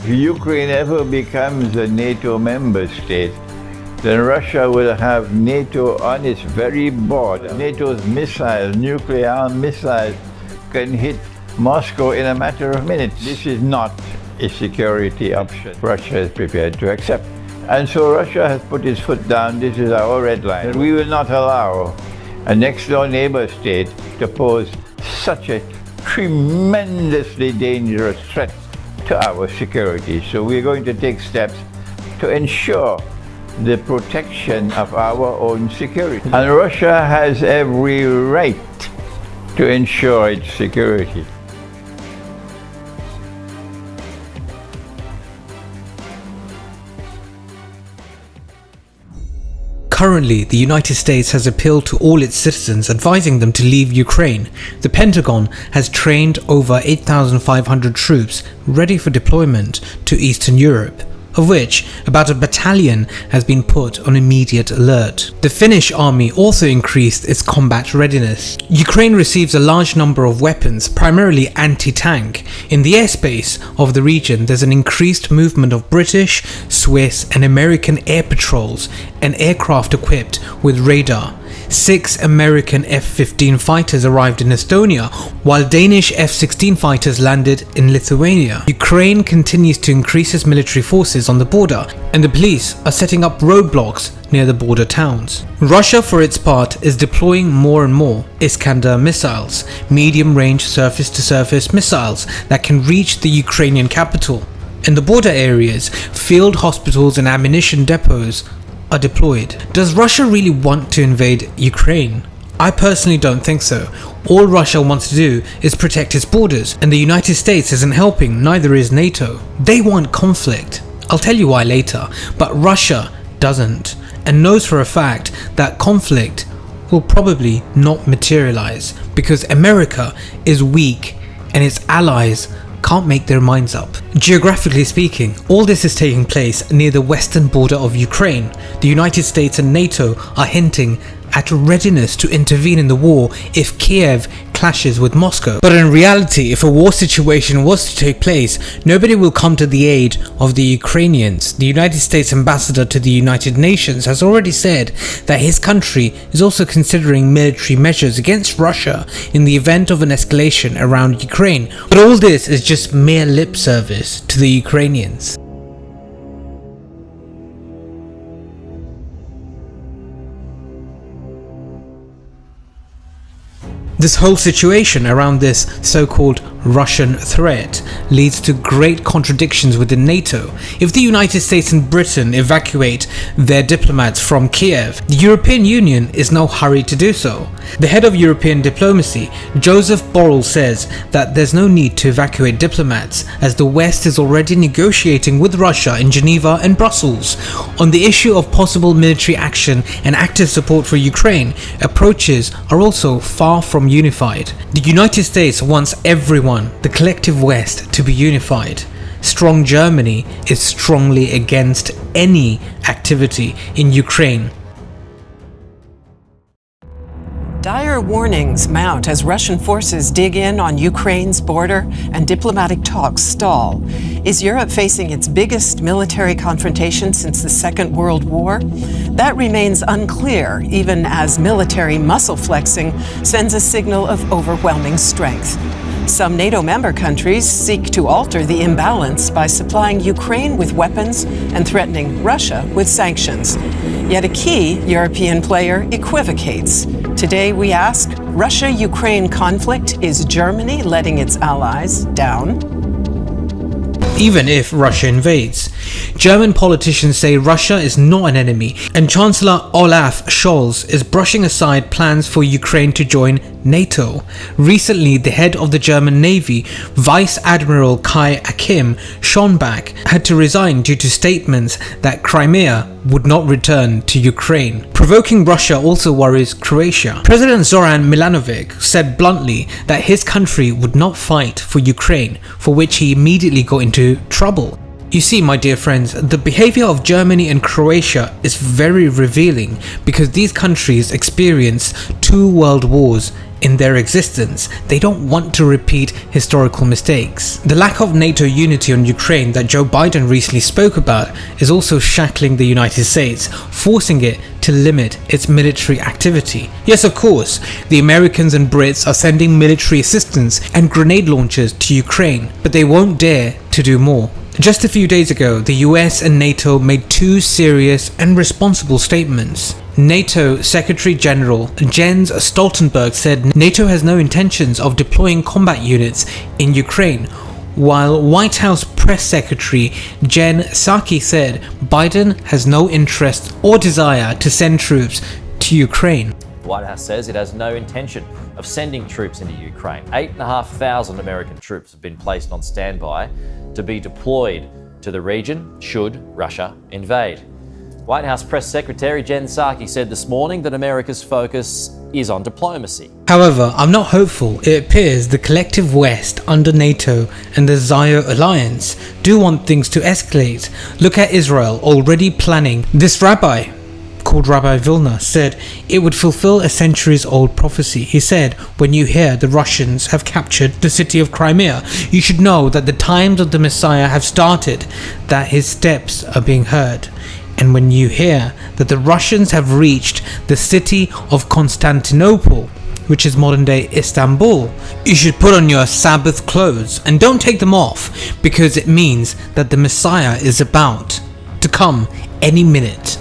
If Ukraine ever becomes a NATO member state, then Russia will have NATO on its very border. NATO's missiles, nuclear missiles, can hit Moscow in a matter of minutes. This is not a security option Russia is prepared to accept. And so Russia has put its foot down. This is our red line. And we will not allow a next-door neighbor state to pose such a tremendously dangerous threat to our security. So we're going to take steps to ensure the protection of our own security. And Russia has every right to ensure its security. Currently, the United States has appealed to all its citizens, advising them to leave Ukraine. The Pentagon has trained over 8,500 troops ready for deployment to Eastern Europe, of which about a battalion has been put on immediate alert. The Finnish army also increased its combat readiness. Ukraine receives a large number of weapons, primarily anti-tank. In the airspace of the region, there's an increased movement of British, Swiss and American air patrols and aircraft equipped with radar. 6 American F-15 fighters arrived in Estonia, while Danish F-16 fighters landed in Lithuania. Ukraine continues to increase its military forces on the border, and the police are setting up roadblocks near the border towns. Russia, for its part, is deploying more and more Iskander missiles, medium-range surface-to-surface missiles that can reach the Ukrainian capital. In the border areas, field hospitals and ammunition depots are deployed. Does Russia really want to invade Ukraine? I personally don't think so. All Russia wants to do is protect its borders, and the United States isn't helping, neither is NATO. They want conflict. I'll tell you why later, but Russia doesn't, and knows for a fact that conflict will probably not materialize because America is weak and its allies can't make their minds up. Geographically speaking, all this is taking place near the western border of Ukraine. The United States and NATO are hinting at readiness to intervene in the war if Kiev clashes with Moscow. But in reality, if a war situation was to take place, nobody will come to the aid of the Ukrainians. The United States ambassador to the United Nations has already said that his country is also considering military measures against Russia in the event of an escalation around Ukraine. But all this is just mere lip service to the Ukrainians. This whole situation around this so-called Russian threat leads to great contradictions within NATO. If the United States and Britain evacuate their diplomats from Kiev, the European Union is in no hurry to do so. The head of European diplomacy, Joseph Borrell, says that there's no need to evacuate diplomats as the West is already negotiating with Russia in Geneva and Brussels. On the issue of possible military action and active support for Ukraine, approaches are also far from unified. The United States wants everyone, the collective West, to be unified. Strong Germany is strongly against any activity in Ukraine. Dire warnings mount as Russian forces dig in on Ukraine's border and diplomatic talks stall. Is Europe facing its biggest military confrontation since the Second World War? That remains unclear, even as military muscle flexing sends a signal of overwhelming strength. Some NATO member countries seek to alter the imbalance by supplying Ukraine with weapons and threatening Russia with sanctions. Yet a key European player equivocates. Today we ask, Russia-Ukraine conflict, is Germany letting its allies down? Even if Russia invades. German politicians say Russia is not an enemy, and Chancellor Olaf Scholz is brushing aside plans for Ukraine to join NATO. Recently, the head of the German Navy, Vice Admiral Kai Akim Schonbach, had to resign due to statements that Crimea would not return to Ukraine. Provoking Russia also worries Croatia. President Zoran Milanovic said bluntly that his country would not fight for Ukraine, for which he immediately got into trouble. You see, my dear friends, the behavior of Germany and Croatia is very revealing because these countries experience 2 world wars in their existence. They don't want to repeat historical mistakes. The lack of NATO unity on Ukraine that Joe Biden recently spoke about is also shackling the United States, forcing it to limit its military activity. Yes, of course, the Americans and Brits are sending military assistance and grenade launchers to Ukraine, but they won't dare to do more. Just a few days ago, the US and NATO made 2 serious and responsible statements. NATO Secretary General Jens Stoltenberg said NATO has no intentions of deploying combat units in Ukraine, while White House Press Secretary Jen Psaki said Biden has no interest or desire to send troops to Ukraine. The White House says it has no intention of sending troops into Ukraine. 8,500 American troops have been placed on standby to be deployed to the region should Russia invade. White House Press Secretary Jen Psaki said this morning that America's focus is on diplomacy. However, I'm not hopeful. It appears the collective West under NATO and the Zio alliance do want things to escalate. Look at Israel already planning. This rabbi, called Rabbi Vilna, said it would fulfill a centuries-old prophecy. He said, when you hear the Russians have captured the city of Crimea, you should know that the times of the Messiah have started, that his steps are being heard. And when you hear that the Russians have reached the city of Constantinople, which is modern-day Istanbul, you should put on your Sabbath clothes and don't take them off, because it means that the Messiah is about to come any minute.